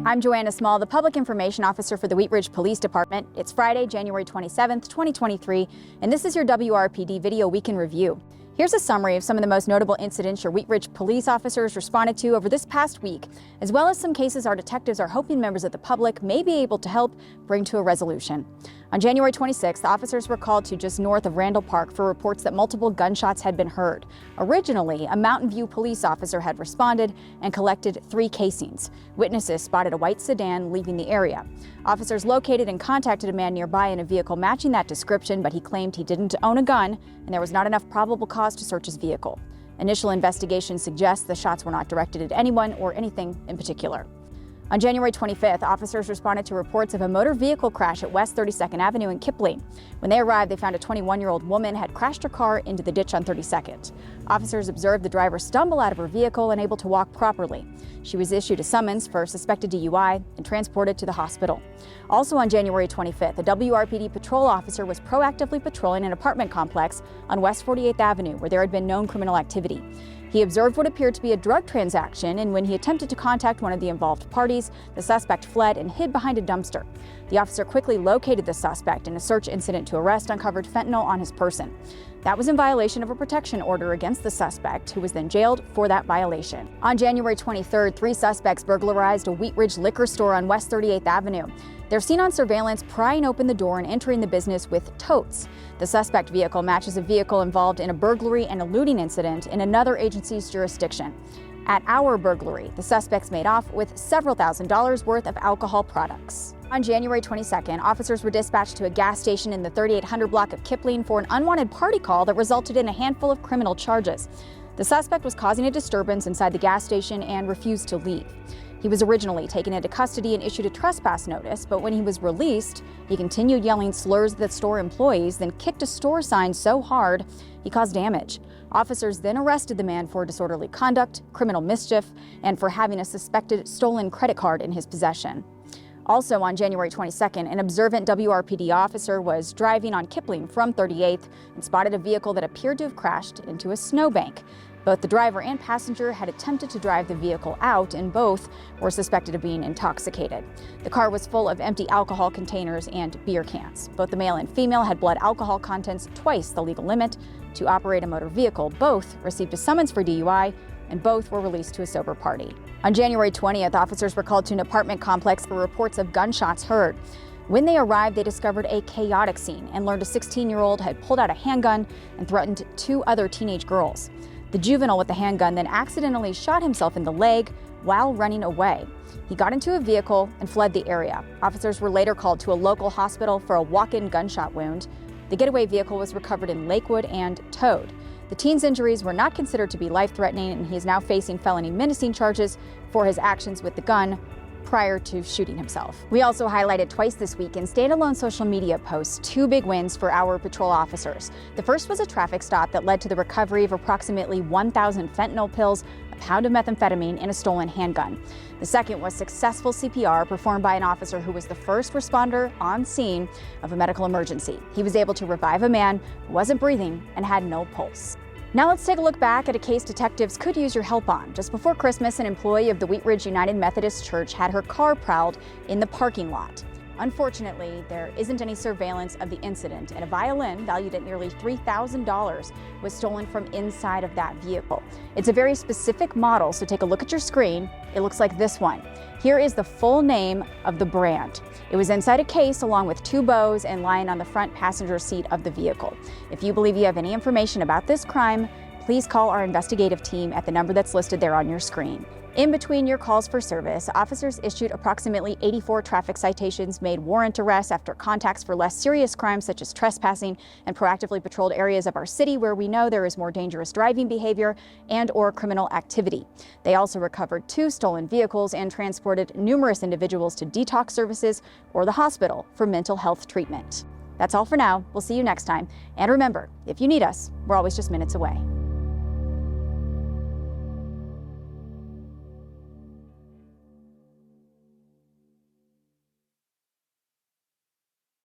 I'm Joanna Small, the Public Information Officer for the Wheat Ridge Police Department. It's Friday, January 27th, 2023, and this is your WRPD Video Week in Review. Here's a summary of some of the most notable incidents your Wheat Ridge police officers responded to over this past week, as well as some cases our detectives are hoping members of the public may be able to help bring to a resolution. On January 26th, officers were called to just north of Randall Park for reports that multiple gunshots had been heard. Originally, a Mountain View police officer had responded and collected 3 casings. Witnesses spotted a white sedan leaving the area. Officers located and contacted a man nearby in a vehicle matching that description, but he claimed he didn't own a gun and there was not enough probable cause to search his vehicle. Initial investigation suggests the shots were not directed at anyone or anything in particular. On January 25th, officers responded to reports of a motor vehicle crash at West 32nd Avenue in Kipling. When they arrived, they found a 21-year-old woman had crashed her car into the ditch on 32nd. Officers observed the driver stumble out of her vehicle, unable to walk properly. She was issued a summons for suspected DUI and transported to the hospital. Also on January 25th, a WRPD patrol officer was proactively patrolling an apartment complex on West 48th Avenue where there had been known criminal activity. He observed what appeared to be a drug transaction, and when he attempted to contact one of the involved parties, the suspect fled and hid behind a dumpster. The officer quickly located the suspect, and a search incident to arrest uncovered fentanyl on his person. That was in violation of a protection order against the suspect, who was then jailed for that violation. On January 23rd, 3 suspects burglarized a Wheat Ridge liquor store on West 38th Avenue. They're seen on surveillance prying open the door and entering the business with totes. The suspect vehicle matches a vehicle involved in a burglary and a looting incident in another agency's jurisdiction. At our burglary, the suspects made off with several $1,000s worth of alcohol products. On January 22nd, officers were dispatched to a gas station in the 3800 block of Kipling for an unwanted party call that resulted in a handful of criminal charges. The suspect was causing a disturbance inside the gas station and refused to leave. He was originally taken into custody and issued a trespass notice, but when he was released, he continued yelling slurs at store employees, then kicked a store sign so hard he caused damage. Officers then arrested the man for disorderly conduct, criminal mischief, and for having a suspected stolen credit card in his possession. Also on January 22nd, an observant WRPD officer was driving on Kipling from 38th and spotted a vehicle that appeared to have crashed into a snowbank. Both the driver and passenger had attempted to drive the vehicle out, and both were suspected of being intoxicated. The car was full of empty alcohol containers and beer cans. Both the male and female had blood alcohol contents twice the legal limit to operate a motor vehicle. Both received a summons for DUI, and both were released to a sober party. On January 20th, officers were called to an apartment complex for reports of gunshots heard. When they arrived, they discovered a chaotic scene and learned a 16-year-old had pulled out a handgun and threatened 2 other teenage girls. The juvenile with the handgun then accidentally shot himself in the leg while running away. He got into a vehicle and fled the area. Officers were later called to a local hospital for a walk-in gunshot wound. The getaway vehicle was recovered in Lakewood and towed. The teen's injuries were not considered to be life-threatening, and he is now facing felony menacing charges for his actions with the gun prior to shooting himself. We also highlighted twice this week in standalone social media posts 2 big wins for our patrol officers. The first was a traffic stop that led to the recovery of approximately 1,000 fentanyl pills, a pound of methamphetamine, and a stolen handgun. The second was successful CPR performed by an officer who was the first responder on scene of a medical emergency. He was able to revive a man who wasn't breathing and had no pulse. Now let's take a look back at a case detectives could use your help on. Just before Christmas, an employee of the Wheat Ridge United Methodist Church had her car prowled in the parking lot. Unfortunately, there isn't any surveillance of the incident, and a violin valued at nearly $3,000 was stolen from inside of that vehicle. It's a very specific model, so take a look at your screen. It looks like this one. Here is the full name of the brand. It was inside a case along with 2 bows and lying on the front passenger seat of the vehicle. If you believe you have any information about this crime, please call our investigative team at the number that's listed there on your screen. In between your calls for service, officers issued approximately 84 traffic citations, made warrant arrests after contacts for less serious crimes such as trespassing, and proactively patrolled areas of our city where we know there is more dangerous driving behavior and/or criminal activity. They also recovered 2 stolen vehicles and transported numerous individuals to detox services or the hospital for mental health treatment. That's all for now. We'll see you next time. And remember, if you need us, we're always just minutes away.